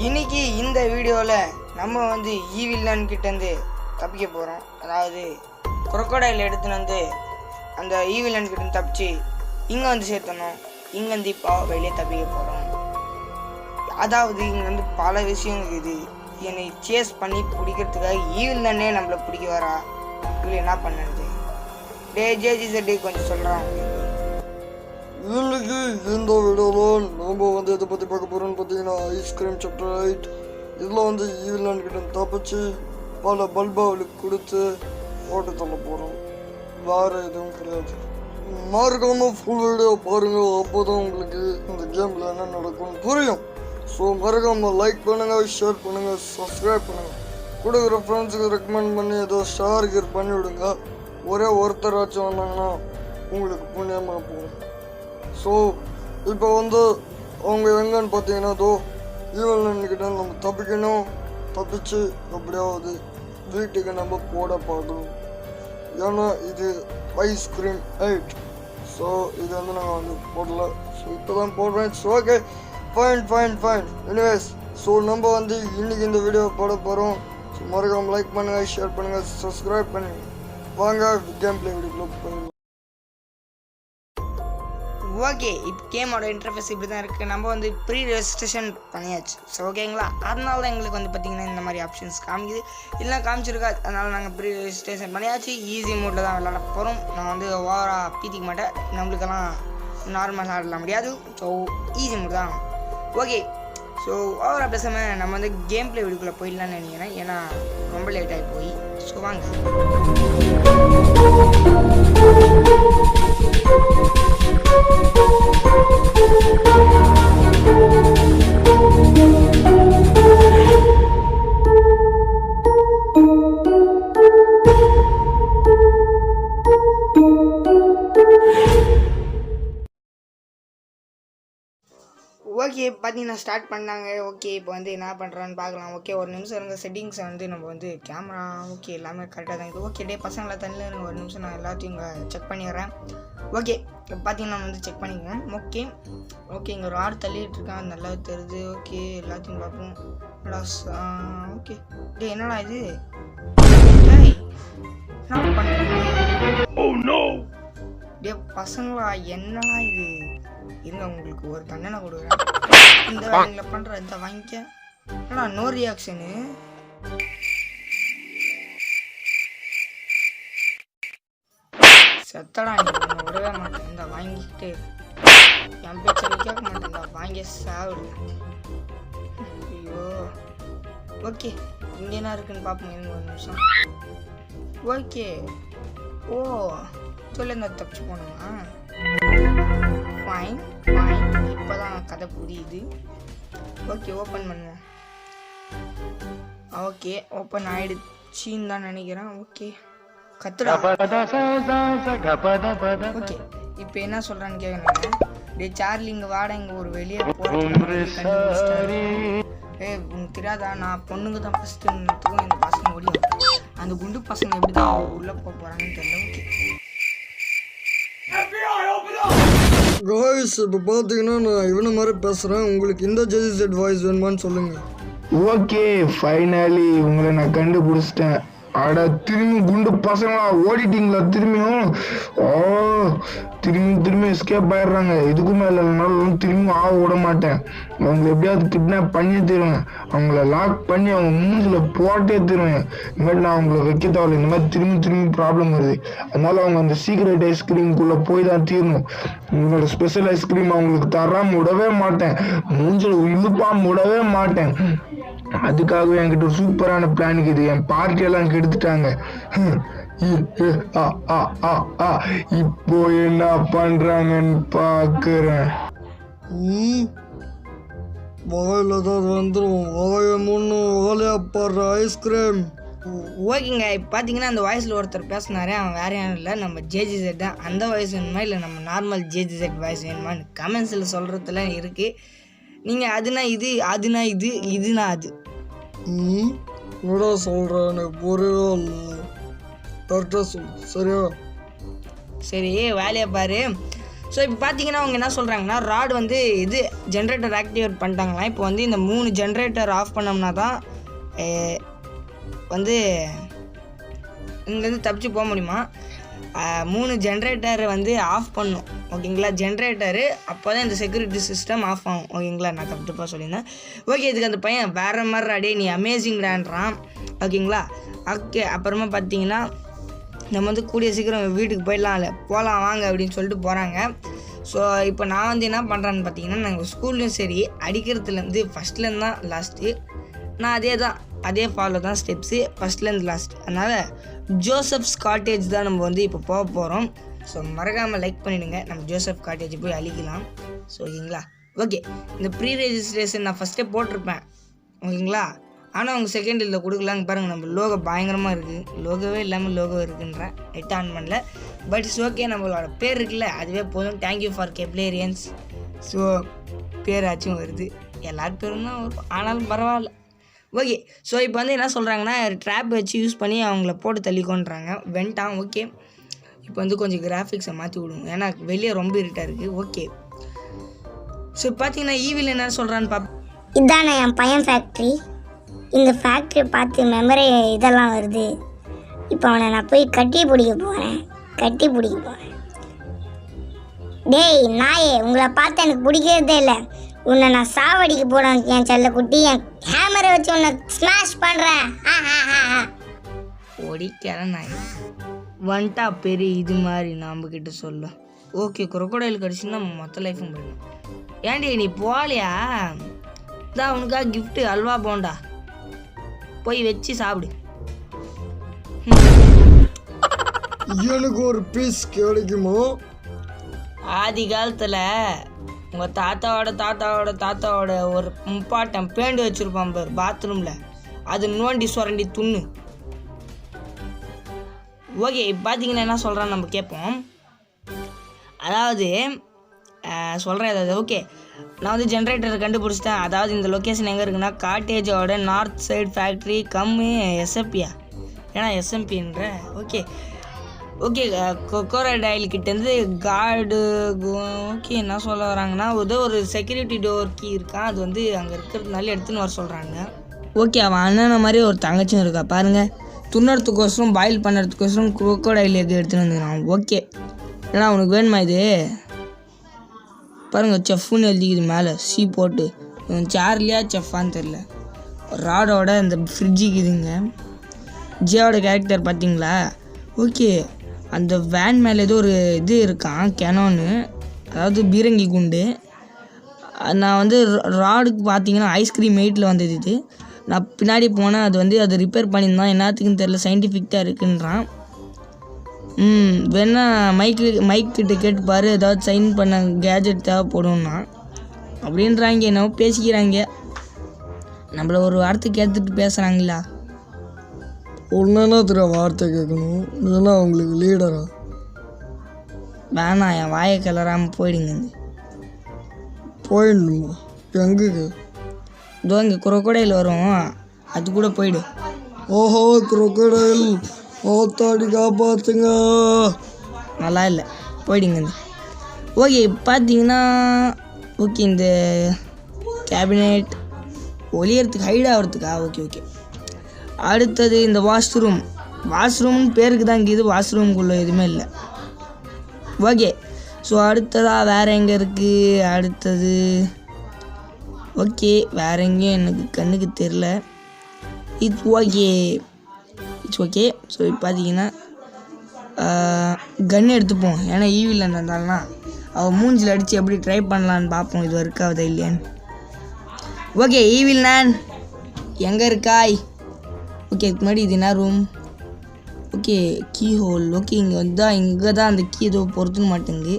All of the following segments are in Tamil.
இன்னைக்கு இந்த வீடியோவில் நம்ம வந்து ஈவில்லன் கிட்டேருந்து தப்பிக்க போகிறோம். அதாவது குரோக்கோடைல் எடுத்துன்னு வந்து அந்த ஈவில்லன் கிட்டேருந்து தப்பிச்சு இங்கே வந்து சேர்த்தணும். இங்கேருந்து இப்போ வெளியே தப்பிக்க போகிறோம். அதாவது இங்கே வந்து பல விஷயம் இருக்குது. என்னை சேஸ் பண்ணி பிடிக்கிறதுக்காக ஈவில்லன்னே நம்மளை பிடிக்க வரா. இவ்வளோ என்ன பண்ணுறது? ஜேஜி கொஞ்சம் சொல்கிறான். இன்னைக்கு இந்த வீடியோவில் நம்ம வந்து எதை பற்றி பார்க்க போகிறோம்னு பார்த்தீங்கன்னா ஐஸ்கிரீம் சாப்டர் 8. இதில் வந்து ஈவில்லன் கிட்ட தப்பிச்சு பல பல்பை அவளுக்கு கொடுத்து ஓட்டு தள்ள போகிறோம். வேறு எதுவும் கிடையாது. மறக்காமல் ஃபுல் வீடியோ பாருங்கள். அப்போ தான் உங்களுக்கு இந்த கேமில் என்ன நடக்கும்னு புரியும். ஸோ மறக்காமல் லைக் பண்ணுங்கள், ஷேர் பண்ணுங்கள், சப்ஸ்கிரைப் பண்ணுங்கள். கொடுக்குற ஃப்ரெண்ட்ஸுக்கு ரெக்கமெண்ட் பண்ணி ஏதோ ஷேர் கீர் பண்ணிவிடுங்க. ஒரே ஒருத்தராச்சும் வந்தாங்கன்னா உங்களுக்கு புண்ணியமாக போகும். ஸோ இப்போ வந்து அவங்க எங்கன்னு பார்த்தீங்கன்னா ஈவில்லன்கிட்ட நம்ம தப்பிக்கணும். தப்பிச்சு எப்படியாவது வீட்டுக்கு நம்ம போட பார்க்கணும். ஏன்னா இது ஐஸ்கிரீம் 8. ஸோ இது வந்து நாங்கள் வந்து போடல. ஸோ இப்போ தான் போடுறேன். So okay, fine anyways. So நம்ம வந்து இன்றைக்கி இந்த வீடியோ போட போகிறோம். ஸோ மறக்காமல் லைக் பண்ணுங்கள், ஷேர் பண்ணுங்கள், சப்ஸ்கிரைப் பண்ணுங்கள். வாங்க கேம் பிளே வீடியோக்குள்ள போயிடலாம். ஓகே, இப்போ கேமோட இன்டர்ஃபேஸ் இப்படி தான் இருக்குது. நம்ம வந்து ப்ரீ ரெஜிஸ்ட்ரேஷன் பண்ணியாச்சு. ஸோ ஓகேங்களா, அதனால தான் எங்களுக்கு வந்து பார்த்திங்கன்னா இந்த மாதிரி ஆப்ஷன்ஸ் காமிக்குது. இல்லைனா காமிச்சிருக்கா. அதனால் நாங்கள் ப்ரீ ரெஜிஸ்ட்ரேஷன் பண்ணியாச்சு. ஈஸி மோட்டில் தான் விளாட போகிறோம். நான் வந்து ஓவராக பீத்திக்க மாட்டேன். நம்மளுக்கெல்லாம் நார்மலாக ஆடலாம் முடியாது. ஸோ ஈஸி மோட் தான். ஓகே, ஸோ ஓவராக பேசாமல் நம்ம வந்து கேம் பிளே வீடியோக்குள்ளே போயிடலான்னு நினைக்கிறேன். ஏன்னா ரொம்ப லேட் ஆகி போய். ஸோ வாங்க. ஓகே, பார்த்தீங்கன்னா ஸ்டார்ட் பண்ணாங்க. ஓகே, இப்போ வந்து என்ன பண்ணுறான்னு பார்க்கலாம். ஓகே, ஒரு நிமிஷம் இருங்க. செட்டிங்ஸை வந்து நம்ம வந்து கேமரா ஓகே எல்லாமே கரெக்டாக தான் இருக்குது. ஓகே, பசங்களை தண்ணியில் இருங்க. ஒரு நிமிஷம் நான் எல்லாத்தையும் இங்கே செக் பண்ணிடுறேன். ஓகே, இப்போ பார்த்தீங்கன்னா நான் வந்து செக் பண்ணிக்கிறேன். ஓகே இங்கே ஒரு ஆடு தள்ளிட்டு இருக்கான், நல்லா தெரியுது. ஓகே, எல்லாத்தையும் பார்ப்போம். ஓகே என்னடா இது? என்ன பண்ணுறேன் பசங்களா? என்னடா இது? இருங்க, உங்களுக்கு ஒரு தண்டனை கொடுக்குறேன். இந்த வேலைங்களை பண்ணுற இந்த வாங்கிக்க. ஏன்னா நோ ரியாக்ஷனு. செத்தடா, நீ விடவே மாட்டேன். இந்த வாங்கிக்கிட்டு என் பேச்சை கேட்க மாட்டேன். இந்த வாங்கி சாவிடு. ஐயோ, ஓகே இங்கே என்ன இருக்குன்னு பார்ப்போம். இருங்க ஒரு நிமிஷம். ஓகே, ஓ சொல்லி இந்த தப்பிச்சு போனோமா? ஃபைன் இப்போ தான் கதை புரியுது. ஓகே, ஓப்பன் பண்ணுவோம். ஓகே, ஓப்பன் ஆயிடுச்சின்னு தான் நினைக்கிறேன். ஓகே, கத்துடா. ஓகே, இப்போ என்ன சொல்கிறான்னு கேட்கணும். டே சார்லி, இங்கே வாடா, இங்கே ஒரு வெளியே போகிறேன். உனக்கு தெரியாதா? நான் பொண்ணுங்க தான் ஃபஸ்ட்டு நிறுத்துக்கும். இந்த பசங்க ஓடியும். அந்த குண்டு பசங்க எப்படி தான் உள்ளே போக போகிறாங்கன்னு தெரியல. ஓகே காய்ஸ், இப்போ பார்த்தீங்கன்னா நான் இவனை மாதிரி பேசுகிறேன். உங்களுக்கு இந்த ஜெஜி வாய்ஸ் வேணுமான்னு சொல்லுங்கள். ஓகே, ஃபைனலி உங்களை நான் கண்டுபிடிச்சிட்டேன். அட, திரும்பி குண்டு பசங்களா ஓடிட்டீங்களா? திரும்பியும் திரும்பி எஸ்கேப் ஆயிடுறாங்க. இதுக்கு மேலே இல்லைனாலும் திரும்பி விட மாட்டேன். அவங்களை எப்படியாவது கிட்னாப் பண்ணியே தருவேன். அவங்கள லாக் பண்ணி அவங்க மூஞ்சில் போட்டே தருவேன். இந்த மாதிரி நான் அவங்கள வைக்க தேவையில்லை. இந்த மாதிரி திரும்பி ப்ராப்ளம் வருது. அதனால அவங்க அந்த சீக்ரெட் ஐஸ்கிரீம்குள்ளே போய் தான் தீரணும். உங்களோட ஸ்பெஷல் ஐஸ்கிரீம் அவங்களுக்கு தராம விடவே மாட்டேன். மூஞ்சில் இழுப்பாம விடவே மாட்டேன். அதுக்காகவே என்கிட்ட ஒரு சூப்பரான பிளான் இருக்குது. என் பார்ட்டியெல்லாம் கெடுத்துட்டாங்க. இப்போ என்ன பண்றாங்கன்னு பாக்குறேன். வாயில தான் வந்துடும். வாய முன்னு வாழையா பாடுற ஐஸ்கிரீம். ஓகேங்க, இப்போ பார்த்தீங்கன்னா அந்த வாய்ஸில் ஒருத்தர் பேசினாரே, அவன் வேறு யாரும் இல்லை, நம்ம ஜேஜி செட் தான். அந்த வாய்ஸ் வேணுமா இல்லை நம்ம நார்மல் ஜேஜி செட் வாய்ஸ் வேணுமான்னு கமெண்ட்ஸில் சொல்கிறதுல இருக்குது. நீங்கள் அதுனா இது, அதுனா இது, இதுனா அது. என்னடா சொல்கிறேன்? எனக்கு புரியவே இல்லை. கரெக்டாக சொல்லு, சரியா? சரி, வேலையை பாரு. ஸோ இப்போ பார்த்தீங்கன்னா அவங்க என்ன சொல்கிறாங்கன்னா ராட் வந்து இது ஜென்ரேட்டர் ஆக்டிவேட் பண்ணிட்டாங்களாம். இப்போ வந்து இந்த 3 ஜென்ரேட்டர் ஆஃப் பண்ணோம்னா தான் வந்து இங்கேருந்து தப்பிச்சு போக முடியுமா. 3 ஜென்ரேட்டர் வந்து ஆஃப் பண்ணும் ஓகேங்களா. ஜென்ரேட்டரு அப்போ தான் இந்த செக்யூரிட்டி சிஸ்டம் ஆஃப் ஆகும் ஓகேங்களா. நான் தப்பாக சொல்லியிருந்தேன். ஓகே, இதுக்கு அந்த பையன் வேறு மாதிரி அடே நீ அமேசிங்டான்றான் ஓகேங்களா. ஓகே, அப்புறமா பார்த்தீங்கன்னா நம்ம வந்து கூடிய சீக்கிரம் வீட்டுக்கு போகலாம் வாங்க அப்படின்னு சொல்லிட்டு போகிறாங்க. ஸோ இப்போ நான் வந்து என்ன பண்ணுறேன்னு பார்த்தீங்கன்னா, நாங்கள் ஸ்கூல்லையும் சரி அடிக்கிறதுலேருந்து ஃபஸ்ட்லேருந்து தான் லாஸ்ட்டு. நான் அதே ஃபாலோ தான் ஸ்டெப்ஸு ஃபஸ்ட்லேருந்து லாஸ்ட். அதனால் ஜோசப்ஸ் காட்டேஜ் தான் நம்ம வந்து இப்போ போக போகிறோம். ஸோ மறக்காமல் லைக் பண்ணிவிடுங்க, நம்ம ஜோசப் காட்டேஜ் போய் அழிக்கலாம். ஸோ ஓகேங்களா. ஓகே, இந்த ப்ரீ ரெஜிஸ்ட்ரேஷன் நான் ஃபஸ்ட்டே போட்டிருப்பேன் ஓகேங்களா. ஆனால் அவங்க செகண்ட் இதில் கொடுக்கலாங்க பாருங்கள். நம்ம லோகோ பயங்கரமாக இருக்குது, லோகோவே இல்லாமல் லோகோ இருக்குன்ற நெட் ஆன் பண்ணல. பட் இட்ஸ் ஓகே, நம்மளோட பேர் இருக்குல்ல அதுவே போதும். Thank you for Keplerians. ஸோ பேராச்சும் வருது, எல்லார் பேரும் தான் வரும், ஆனாலும் பரவாயில்ல. ஓகே, ஸோ இப்போ வந்து என்ன சொல்கிறாங்கன்னா ட்ராப் வச்சு யூஸ் பண்ணி அவங்கள போட்டு தள்ளிக்கோன்றாங்க. வெண்டான். ஓகே, இப்போ வந்து கொஞ்சம் கிராஃபிக்ஸை மாற்றி விடுங்க, ஏன்னா வெளியே ரொம்ப இருட்டாக இருக்குது. ஓகே, ஸோ பார்த்தீங்கன்னா ஈவில் என்ன சொல்கிறான்னு இதானே என் பையன் ஃபேக்ட்ரி. இந்த ஃபேக்ட்ரி பார்த்து மெமரி இதெல்லாம் வருது. இப்போ அவனை நான் போய் கட்டி பிடிக்க போகிறேன். டேய் நாயே, உங்களை பார்த்து எனக்கு பிடிக்கிறதே இல்லை. உன்னை நான் சாவடிக்க போகிறேன் என் செல்ல குட்டி. என் ஹேமரை வச்சு உன்னை ஸ்மாஷ் பண்ணுறேன். ஒடிக்கிற நாய் வந்துட்டா பெரிய இது மாதிரி நம்மக்கிட்ட சொல்ல. ஓகே, குரோக்கோடைல் கடிச்சுன்னா மொத்த லைஃபும் போயிடும். ஏன்டி நீ போகலையா? தான் உனக்காக கிஃப்ட்டு அல்வா போண்டா, போய் வச்சு சாப்பிடு. எனக்கு ஒரு பீஸ் கிடைக்குமா? ஆதி காலத்தில் உங்கள் தாத்தாவோட ஒரு முப்பாட்டம் பேண்டு வச்சுருப்பான் பார் பாத்ரூமில், அது நோண்டி சுரண்டி துண்ணு. ஓகே, இப்போ பார்த்தீங்கன்னா என்ன சொல்கிறான்னு நம்ம கேட்போம். அதாவது சொல்கிறேன் ஏதாவது. ஓகே, நான் வந்து ஜென்ரேட்டரை கண்டுபிடிச்சிட்டேன். அதாவது இந்த லொக்கேஷன் எங்கே இருக்குன்னா காட்டேஜோட நார்த் சைடு ஃபேக்ட்ரி கம்மு எஸ்எம்பியா, ஏன்னா எஸ்எம்பின்ற. ஓகே கொக்கோரடைல் கிட்டேருந்து கார்டு. ஓகே, என்ன சொல்ல வராங்கன்னா ஒரு செக்யூரிட்டி டோர் கீ இருக்கான், அது வந்து அங்கே இருக்கிறதுனால எடுத்துன்னு வர சொல்கிறாங்க. ஓகே, அவன் அண்ணனை மாதிரி ஒரு தங்கச்சியும் இருக்கா பாருங்கள். துண்ணறதுக்கோசரம் பாயில் பண்ணுறதுக்கோசரம் கொக்கோடைல் எது எடுத்துன்னு வந்துக்கிறான். ஓகே, ஏன்னா அவனுக்கு வேணுமா இது பாருங்கள், செஃப்னு எழுதிக்குது மேலே சி போட்டு. சார்லியா செஃப்பான்னு தெரில. ராடோட இந்த ஃப்ரிட்ஜுக்குதுங்க. ஜியோட கேரக்டர் பார்த்தீங்களா? ஓகே, அந்த வேன் மேலே ஏதோ ஒரு இது இருக்கான், கெனோன்னு, அதாவது பீரங்கி குண்டு. நான் வந்து ராடுக்கு பார்த்தீங்கன்னா ஐஸ்கிரீம் 8ல் வந்தது இது. நான் பின்னாடி போனேன், அது ரிப்பேர் பண்ணியிருந்தான், என்னத்துக்குன்னு தெரில, சயின்டிஃபிக்காக இருக்குன்றான். வேணா மைக் கிட்ட கேட்டுப்பாரு, ஏதாவது சைன் பண்ண கேஜெட் தேவைப்படும்னா அப்படின்றாங்க. என்னவோ பேசிக்கிறாங்க, நம்மள ஒரு வார்த்தைக்கு எடுத்துகிட்டு பேசுகிறாங்களா. ஒன்னா தெரியும் வார்த்தை கேட்கணும், இதெல்லாம் அவங்களுக்கு லீடரா? வேணாம், என் வாயை கிளறாமல் போயிடுங்க. போயிடணுமா? எங்குக்கு? இதோ இங்கே குரோக்கோடையில் வரும், அது கூட போயிடு. ஓஹோ, குரோக்கோடைல் ஓத்தாடி காப்பாற்றுங்க. நல்லா இல்லை, போயிடுங்க. ஓகே, பார்த்தீங்கன்னா ஓகே, இந்த கேபினெட் ஒளியறதுக்கு ஹைட் ஆகிறதுக்கா? ஓகே. அடுத்தது இந்த வாஷ்ரூம்னு பேருக்கு தான் இருக்குது, வாஷ்ரூம்குள்ளே எதுவுமே இல்லை. ஓகே, ஸோ அடுத்ததாக வேறு எங்கே இருக்குது? அடுத்தது ஓகே, வேறு எங்கேயும் எனக்கு கண்ணுக்கு தெரில. It's okay. ஸோ இப்போ பார்த்தீங்கன்னா கன் எடுத்துப்போம், ஏன்னா ஈவில் இருந்தாலும்னா அவள் மூஞ்சில் அடித்து எப்படி ட்ரை பண்ணலான்னு பார்ப்போம், இது இருக்காவதா இல்லையான்னு. ஓகே, ஈவில் நான் எங்கே இருக்காய்? ஓகே, இதுக்கு முன்னாடி இது என்ன room? Okay, keyhole. Okay, இங்கே தான் அந்த கீ ஏதோ பொறுத்துக்க மாட்டேங்குது.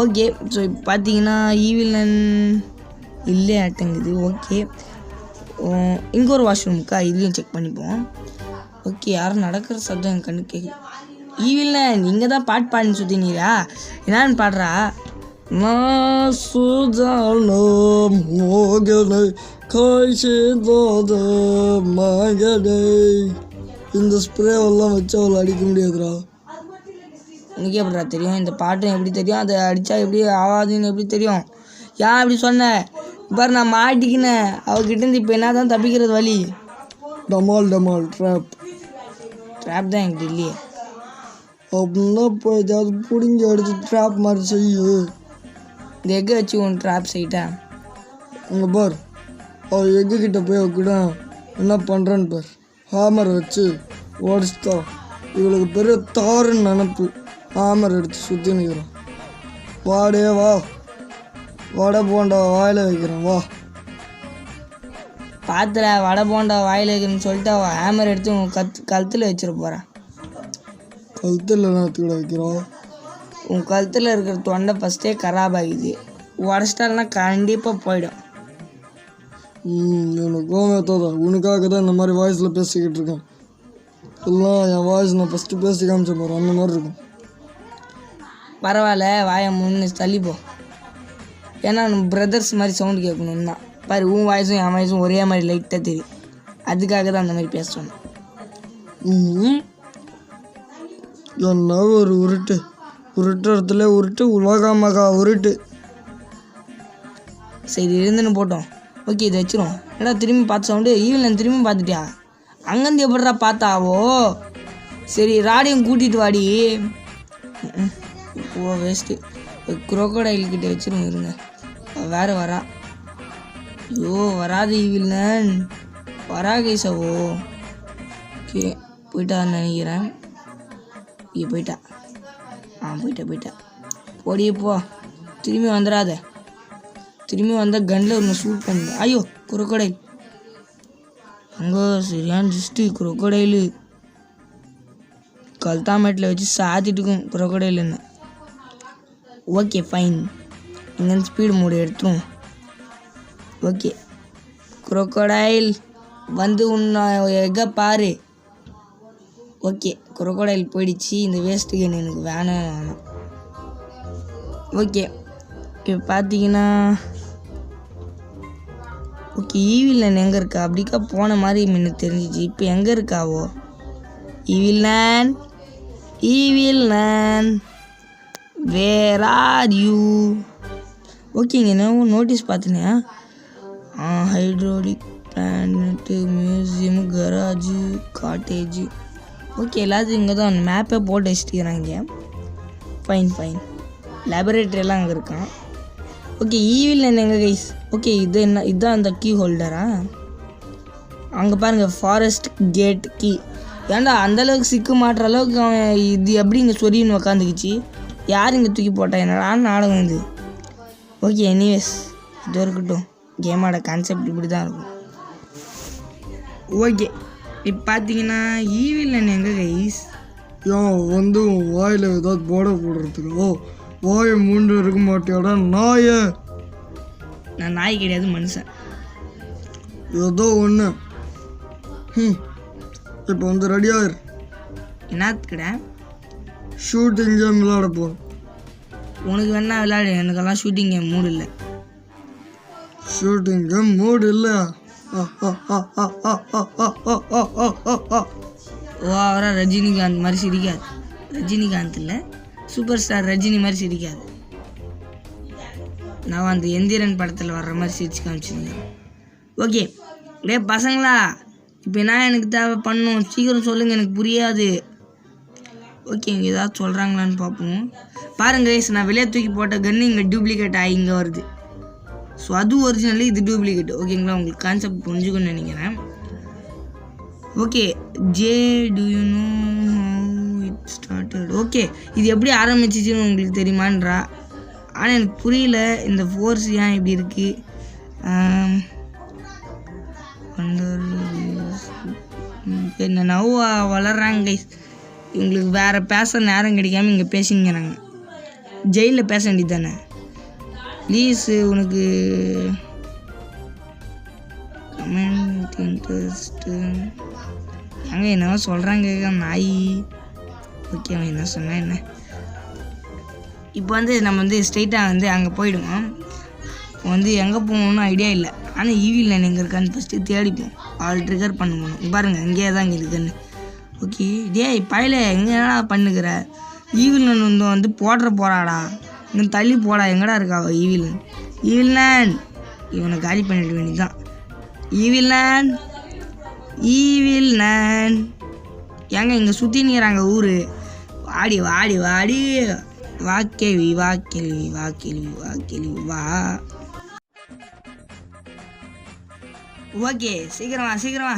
ஓகே, ஸோ இப்போ பார்த்தீங்கன்னா ஈவில் நான் இல்லை ஆட்டங்குது. ஓகே, இங்கே ஒரு வாஷ்ரூம் இருக்கா, இதுலேயும் செக் பண்ணிப்போம். ஓகே, யாரும் நடக்கிற சப்தம் என் கண்ணு கேட்குது. ஈவில்ல நீங்கள் தான் பாட்டு பாடின்னு சுற்றினீரா? என்னான்னு பாடுறா? இந்த ஸ்ப்ரேவெல்லாம் வச்சு அவளை அடிக்க முடியாதுடா. உனக்கு எப்படிடா தெரியும்? இந்த பாட்டும் எப்படி தெரியும்? அதை அடித்தா எப்படி ஆகாதுன்னு எப்படி தெரியும்? ஏன் அப்படி சொன்ன? பாரு நான் மாட்டிக்கினேன் அவகிட்டேருந்து. இப்போ என்ன தான் தப்பிக்கிறது வழி? டமால் ட்ராப் தான் என்கிட்ட இல்லையே. அப்படின்னா போய் ஏதாவது பிடிங்கி அடிச்சு ட்ராப் மாதிரி செய்யு. இந்த எக்கை வச்சு உன் ட்ராப் செய்யிட்டேன். அங்கே பார், அவள் எக்கு கிட்ட போய் அவகிட்ட என்ன பண்ணுறேன்னு பார். ஹேமர் வச்சு உடச்சிட்டா இவளுக்கு பெரிய தாருன்னு நினப்பு. ஹேமர் எடுத்து சுற்றி நிற்கிறோம். வாடே வா, வடை போண்டா வாயில் வைக்கிறேன் வா. பாத்துல வடை போண்டா வாயில் வைக்கிறேன்னு சொல்லிட்டு அவள் ஹேமர் எடுத்து உன் கழுத்தில் வச்சிட போகிறான். கழுத்தில் நேரத்துக்கிட்ட வைக்கிறோம். உன் கழுத்தில் இருக்கிற தொண்டை ஃபஸ்ட்டே கராப் ஆகிடுது. உடச்சிட்டால்னா கண்டிப்பாக போயிடும். எனக்கு கோமேத்தாதா, உனக்காக தான் இந்த மாதிரி வாய்ஸில் பேசிக்கிட்டு இருக்கேன். எல்லாம் என் வாய்ஸ் நான் ஃபஸ்ட்டு பேசி காமிச்ச போகிறேன், அந்த மாதிரி இருக்கும். பரவாயில்ல, வாயை முன்னு தள்ளிப்போ. ஏன்னா நம்ம பிரதர்ஸ் மாதிரி சவுண்டு கேட்கணுன்னா பாரு, உன் வாய்ஸும் என் வாய்ஸும் ஒரே மாதிரி லைட்டாக தெரியும். அதுக்காக தான் அந்த மாதிரி பேசணும். என்ன ஒரு உருட்டு இடத்துல உருட்டு, உலகமாக உருட்டு. சரி இருந்துன்னு போட்டோம். ஓகே இதை வச்சிரும். ஏடா திரும்பி பார்த்த சவுண்டு ஈவில் நான் திரும்பி பார்த்துட்டியா? அங்கேருந்து எப்படிடா பார்த்தாவோ? சரி ராடியும் கூட்டிகிட்டு வாடி. ஓ வேஸ்ட்டு. குரோக்கோடைல்கிட்ட வச்சிரும் இருங்க. வேறு வரா. ஐயோ வராது ஈவில்னன் வரா கைசாவோ. ஓகே போயிட்டான்னு நினைக்கிறேன். போயிட்டா. போயிட்டா போடியே போ. திரும்பி வந்துடாத. திரும்பி வந்தால் கன்னில் ஒன்று ஷூட் பண்ணு. ஐயோ குரோக்கோடைல் அங்கே சரியான ஜஸ்ட்டு. குரோக்கோடைலு கல்தாமேட்டில் வச்சு சாத்திட்டுக்கும் குரோக்கோடைல் என்ன. ஓகே ஃபைன், இங்கேருந்து ஸ்பீடு மோடு எடுத்துரும். ஓகே குரோக்கோடைல் வந்து உன்னை எங்கே பாரு. ஓகே குரோக்கோடைல் போயிடுச்சு. இந்த வேஸ்ட்டு கேன் எனக்கு வேணாம். ஓகே இப்போ பார்த்தீங்கன்னா ஓகே ஈவில் நான் எங்கே இருக்கா? அப்படிக்கா போன மாதிரி எனக்கு தெரிஞ்சிச்சு. இப்போ எங்கே இருக்காவோ? ஈவில் நான் வேர் ஆர் யூ? ஓகேங்க என்ன நோட்டீஸ் பார்த்தினியா? Hydraulic planet, museum, garage, cottage. Okay எல்லாத்தையும் இங்கே தான் மேப்பே போட்டு வச்சுட்டுக்கிறாங்க. ஃபைன் லேபரேட்டரியெல்லாம் அங்கே இருக்கான். ஓகே ஈவில் என்ன எங்கே கைஸ்? ஓகே இது என்ன? இதுதான் அந்த கீ ஹோல்டரா? அங்கே பாருங்கள் ஃபாரஸ்ட் கேட் கீ. ஏன்டா அந்தளவுக்கு சிக்கு மாட்டுற அளவுக்கு அவன் இது எப்படி இங்கே சொரின்னு உக்காந்துக்குச்சு? யார் இங்கே தூக்கி போட்டா? என்னடா நாடகம் இது? ஓகே எனிவேஸ் இது இருக்கட்டும். கேமோட கான்செப்ட் இப்படி தான் இருக்கும். ஓகே இப்போ பார்த்தீங்கன்னா ஈவில் என்ன எங்கே கைஸ்? ஏன் வந்து வாயில் ஏதாவது போடுறதுக்கு வாயை மூண்டு இருக்க மாட்டியாடா நாய? நான் நாய் கிடையாது, மனுஷன். ஏதோ ஒன்று. இப்போ வந்து ரெடியாகிரு. என்னத்துக்கிட்ட? ஷூட்டிங் கேம் விளையாட போகிறோம். உனக்கு வேணா விளையாடு, எனக்கெல்லாம் ஷூட்டிங் கேம் மூடு இல்லை. ஷூட்டிங் கேம் மூடு இல்லையா? ஓவரா ரஜினிகாந்த் மாதிரி சிரிக்காது. ரஜினிகாந்த் இல்லை, சூப்பர் ஸ்டார் ரஜினி மாதிரி சிரிக்காது. நான் அந்த எந்திரன் படத்தில் வர்ற மாதிரி சிரிச்சு காமிச்சிருந்தேன். ஓகே டே பசங்களா, இப்போ என்ன எனக்கு தேவை பண்ணும்? சீக்கிரம் சொல்லுங்கள், எனக்கு புரியாது. ஓகே இங்கே ஏதாவது சொல்கிறாங்களான்னு பார்ப்போம். பாருங்க கைஸ், நான் வெளியே தூக்கி போட்ட கன்று இங்கே டூப்ளிகேட் ஆகி இங்கே வருது. ஸோ அது ஒரிஜினலி, இது டூப்ளிகேட். ஓகேங்களா, உங்களுக்கு கான்செப்ட் புரிஞ்சுக்கணும்னு நினைக்கிறேன். Okay J to you know how it started? Okay இது எப்படி ஆரம்பிச்சிச்சுன்னு உங்களுக்கு தெரியுமான்றா? ஆனால் எனக்கு புரியல இந்த ஃபோர்ஸ் ஏன் இப்படி இருக்குது. என்ன நவ் வளர்றாங்க கைஸ். உங்களுக்கு வேறு பேச நேரம் கிடைக்காம இங்கே பேசிங்கிறாங்க. ஜெயிலில் பேச வேண்டியது தானே ப்ளீஸ். உனக்கு கமெண்ட் இன்ட்ரெஸ்ட்டு அங்கே என்னவோ சொல்கிறாங்க நாய். ஓகே அவன் என்ன சொன்னால் என்ன? இப்போ வந்து நம்ம வந்து ஸ்ட்ரெயிட்டாக வந்து அங்கே போயிடுவோம். வந்து எங்கே போகணுன்னு ஐடியா இல்லை. ஆனால் ஈவில் நான் எங்கே இருக்கான்னு ஃபஸ்ட்டு தேடிப்போம். ஆல் ட்ரிகர் பண்ணணும். பாருங்கள் இங்கேயே தான் இங்கே இருக்குன்னு. ஓகே டேய் பயல எங்கே என்னடா பண்ணுகிற? ஈவிலன் வந்து போடுற போறாடா. இன்னும் தள்ளி போடா. எங்கடா இருக்கா ஈவிலன்? ஈவிலன் இவனை காலி பண்ணிட வேண்டியதுதான். ஈவிலன் ஏங்க இங்கே சுற்றி நிற்கிறாங்க ஊர். வாடி வாடி வாடி, வா கேள்வி வா கேள்வி வா கேள்வி வா கேள்வி வா. ஓகே சீக்கிரமா சீக்கிரமா.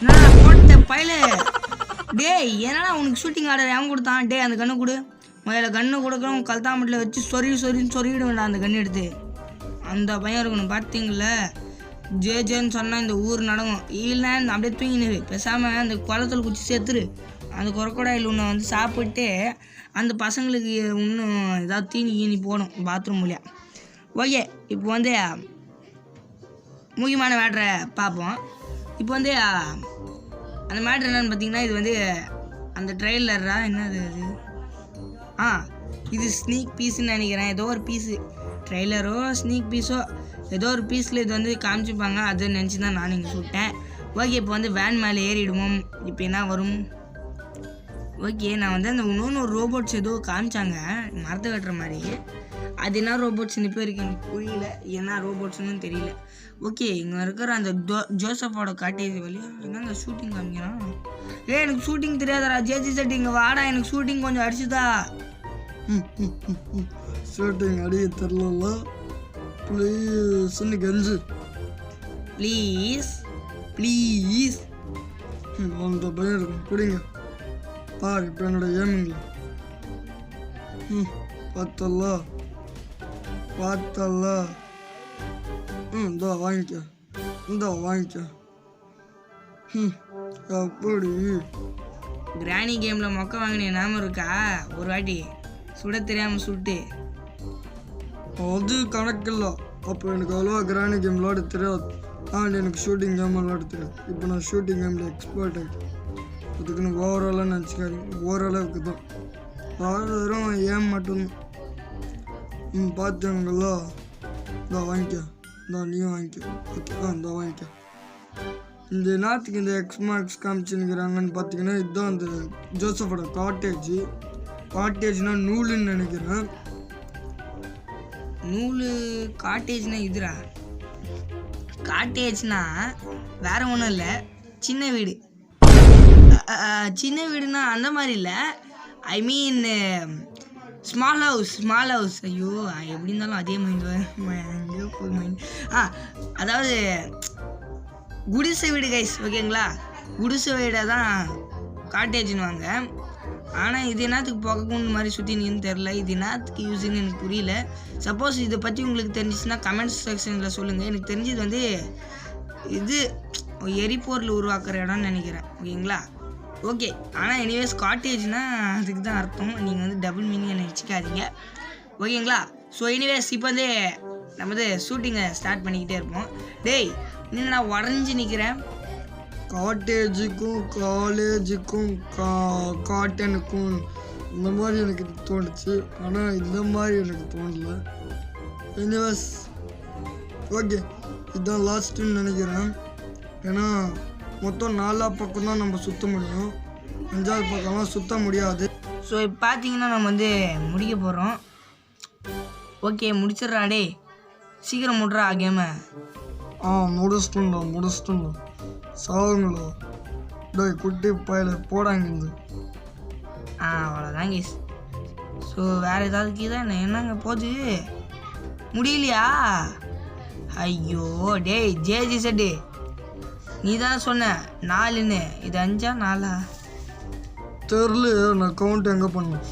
என்னடா போட்ட பயில. டேய் என்னடா உனக்கு ஷூட்டிங் ஆர்டர் எவன் கொடுத்தான்? டே அந்த கண்ணு கொடு. முதல்ல கண்ணு கொடுக்குறோம் கல்தாமட்டில் வச்சு சொறிவிட வேண்டாம் அந்த கண்ணு எடுத்து. அந்த பையன் இருக்கணும் பார்த்தீங்களா? ஜேன்னு சொன்னால் இந்த ஊர் நடக்கும். இல்லைன்னு அப்படியே தூங்கினு பேசாமல் அந்த குளத்தில் குச்சி சேர்த்துரு. அந்த கொரக்கோடாயில் உன்னை வந்து சாப்பிட்டு அந்த பசங்களுக்கு இன்னும் ஏதாவது தீனி போடும் பாத்ரூம் மூலியா. ஓகே இப்போ வந்து முக்கியமான மேட்ரை பார்ப்போம். இப்போ வந்து அந்த மேட்ரு என்னென்னு பார்த்தீங்கன்னா, இது வந்து அந்த ட்ரெய்லரா என்னது அது? இது ஸ்னீக் பீஸுன்னு நினைக்கிறேன். ஏதோ ஒரு பீஸு ட்ரெய்லரோ ஸ்னீக் பீஸோ ஏதோ ஒரு பீஸில் இது வந்து காமிச்சிருப்பாங்க. அது நினச்சி தான் நான் இங்கே சுட்டேன். ஓகே இப்போ வந்து வேன் மேலே ஏறிடுவோம். இப்போ என்ன வரும்? ஓகே நான் வந்து அந்த இன்னொன்று ஒரு ரோபோட்ஸ் ஏதோ காமிச்சாங்க மரத்தை வெட்டுற மாதிரி. அது என்ன ரோபோட்ஸ்ன்னு இப்போ இருக்கு எனக்கு புரியல. என்ன ரோபோட்ஸ்ன்னு தெரியல. ஓகே இங்கே இருக்கிற அந்த ஜோசஃபோட காட்டேஜ் வழியா என்னங்க ஷூட்டிங் காமிக்கிறான். எனக்கு ஷூட்டிங் தெரியாதடா. ஜேஜி செட் இங்கே வாடா, எனக்கு ஷூட்டிங் கொஞ்சம் அடிச்சுதா. ஷூட்டிங் அடிக்க தெரில. ப்ளீஸ்ன்னு கெஞ்சு. Please please. அந்த பையன் இருக்கும் பிடிங்க. பாரு இப்போ என்னோட ஏமிங்கள பார்த்தல்ல. இந்தா வாங்கிக்க. அப்படி கிராணி கேமில் மொக்க வாங்கினே ஞாபகம் இருக்கா? ஒரு வாட்டி சுட தெரியாமல் சுட்டு. அது கணக்கில்ல. அப்போ எனக்கு அவ்வளோவா கிராணி கேம் விளாட தெரியாது. எனக்கு ஷூட்டிங் கேம் விளாட தெரியாது. இப்போ நான் ஷூட்டிங் கேமில் எக்ஸ்பர்ட் ஆகிட்டேன். அதுக்குன்னு ஓவராலாக நினச்சிக்காதீங்க. ஓரளவுக்கு தான். வெறும் ஏம் மட்டும்தான். பார்த்துங்களா? இந்தா வாங்கிக்க. நீயும் வாங்கிக்க. ஓகே இந்தா வாங்கிக்க. இந்த நாட்டுக்கு இந்த எக்ஸ்மார்க்ஸ் காமிச்சுன்னுக்கிறாங்கன்னு பார்த்தீங்கன்னா, இதுதான் அந்த ஜோசஃபோட காட்டேஜ்னா நூலுன்னு நினைக்கிறேன். நூலு காட்டேஜ்னா இதுரா. காட்டேஜ்னா வேற ஒன்றும் இல்லை, சின்ன வீடு. சின்ன வீடுனா அந்த மாதிரி இல்லை. ஐ மீன் ஸ்மால் ஹவுஸ். ஐயோ எப்படி இருந்தாலும் அதே மைண்ட் எங்கேயோ போய் மைண்ட். அதாவது குடிசை வீடு கைஸ். ஓகேங்களா? குடிசை வீடை தான் காட்டேஜ்னுவாங்க. ஆனால் இது என்னத்துக்கு புகைக்குண்டு மாதிரி சுற்றி நின்னு தெரில. இது என்னத்துக்கு யூஸுன்னு எனக்கு புரியல. சப்போஸ் இதை பற்றி உங்களுக்கு தெரிஞ்சிச்சுன்னா கமெண்ட்ஸ் செக்ஷனில் சொல்லுங்கள். எனக்கு தெரிஞ்சது வந்து இது எரிபொருள் உருவாக்குற இடம்னு நினைக்கிறேன். ஓகேங்களா? ஓகே ஆனால் எனிவேஸ் காட்டேஜ்னால் அதுக்கு தான் அர்த்தம். நீங்கள் வந்து டபுள் மீனிங் நினச்சிக்காதீங்க. ஓகேங்களா? ஸோ எனிவேஸ் இப்போ வந்து நம்ம வந்து ஷூட்டிங்கை ஸ்டார்ட் பண்ணிக்கிட்டே இருப்போம். டேய் இன்னும் நான் உடஞ்சி நிற்கிறேன். காட்டேஜுக்கும் காலேஜுக்கும் காட்டனுக்கும் இந்த மாதிரி எனக்கு தோணுச்சு. ஆனால் இந்த மாதிரி எனக்கு தோணலை. எனிவேஸ் ஓகே இதுதான் லாஸ்ட்டுன்னு நினைக்கிறேன். ஏன்னா மொத்தம் 4 பக்கம் தான் நம்ம சுற்ற முடியும். 5வது பக்கம்லாம் சுற்ற முடியாது. ஸோ இப்போ பார்த்தீங்கன்னா நம்ம வந்து முடிக்க போகிறோம். ஓகே முடிச்சிட்றா. டே சீக்கிரம் முடிறா கேமை. முடிச்சிட்டோம். சாவுங்களோ டேய் குட்டி பயில போடாங்க இருந்து. அவ்வளோதான் கேஸ். ஸோ வேறு ஏதாவது கீதா என்னங்க போச்சு? முடியலையா? ஐயோ டேய் ஜேஜி செட்டு நீ தான் சொன்ன 4ன்னு. இது 5ஆ 4ஆ தெரில. நான் கவுண்ட் எங்கே பண்ணேன்.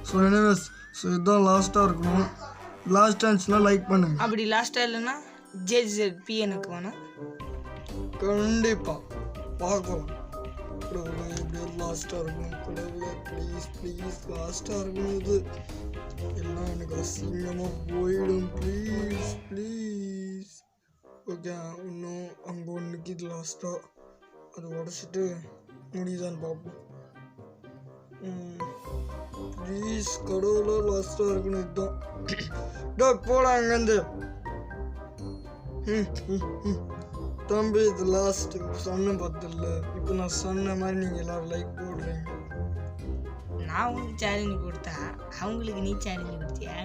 ஸோ எனிவேஸ் இதுதான் லாஸ்ட்டாக இருக்கணும். லாஸ்ட் ஆச்சுன்னா லைக் பண்ணுங்க. அப்படி லாஸ்ட்டாக இல்லைன்னா ஜேஜி செட் பிஎனுக்கு வேணும். கண்டிப்பாக பார்க்கலாம். கடவுளே எப்படியாவது லாஸ்ட்டாக இருக்கணும். கடவுளே ப்ளீஸ் லாஸ்ட்டாக இருக்கணும். இது எல்லாம் எனக்கு அசிங்கமாக போயிடும். ப்ளீஸ் ஓகே இன்னும் அங்கே ஒன்றுக்கு இது லாஸ்ட்டாக அதை உடச்சிட்டு முடியுதான்னு பார்ப்போம். ப்ளீஸ் கடவுளே லாஸ்ட்டாக இருக்கணும். இதுதான் போடா அங்கேருந்து. தம்பி இது லாஸ்ட்டு சொன்ன பார்த்தில்ல. இப்போ நான் சொன்ன மாதிரி நீங்கள் எல்லோரும் லைக் போடுறீங்க. நான் உனக்கு சேலஞ்சு கொடுத்தா அவங்களுக்கு நீ சேலஞ்சு கொடுத்தியா?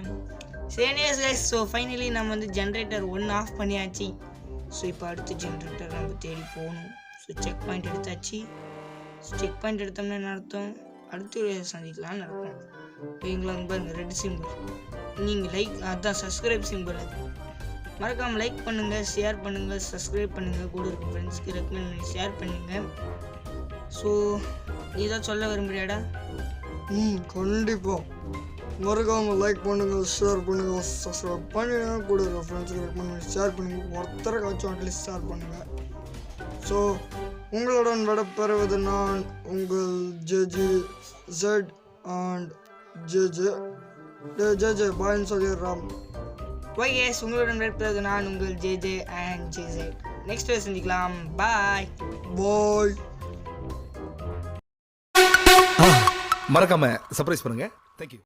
சரிஸ் கைஸ், ஸோ ஃபைனலி நம்ம வந்து ஜென்ரேட்டர் 1 ஆஃப் பண்ணியாச்சு. ஸோ இப்போ அடுத்த ஜென்ரேட்டர் நம்ம தேடி போகணும். ஸோ செக் பாயிண்ட் எடுத்தாச்சு. செக் பாயிண்ட் எடுத்தோம்னா என்ன அர்த்தம்? அடுத்த ஒரு சந்திக்கலாம்னு அர்த்தம். எங்களை வந்து பாருங்கள் ரெட் சிம்பிள், நீங்கள் லைக் அதுதான் சப்ஸ்கிரைப் சிம்பிள். அது மறக்காமல் லைக் பண்ணுங்கள், ஷேர் பண்ணுங்கள், சப்ஸ்கிரைப் பண்ணுங்கள், கூட இருக்க ஃப்ரெண்ட்ஸ்க்கு ரெக்கமெண்ட் பண்ணி ஷேர் பண்ணுங்கள். ஸோ ஏதாவது சொல்ல விரும்புறியாடா? கண்டிப்பாக மறக்காமல் லைக் பண்ணுங்கள், ஷேர் பண்ணுங்கள், சப்ஸ்கிரைப் பண்ணிடுங்க, கூட இருக்க ஃப்ரெண்ட்ஸுக்கு ரெக்கமெண்ட் பண்ணி ஷேர் பண்ணுங்கள், ஒருத்தருக்காச்சும் அட்லீஸ்ட் ஷேர் பண்ணுங்கள். ஸோ உங்களுடன் விடைபெறுவது நான் உங்கள் JGZ அண்ட் JJ பாய்ன்னு சொல்லிடுறான். ஓகே, உங்களுடன் விடைபெறுவது நான் உங்கள் JJ அண்ட் JZ. நெக்ஸ்ட் சந்திக்கலாம். பாய் பாய். மறக்காம சர்ப்ரைஸ் பண்ணுங்க. தேங்க்யூ.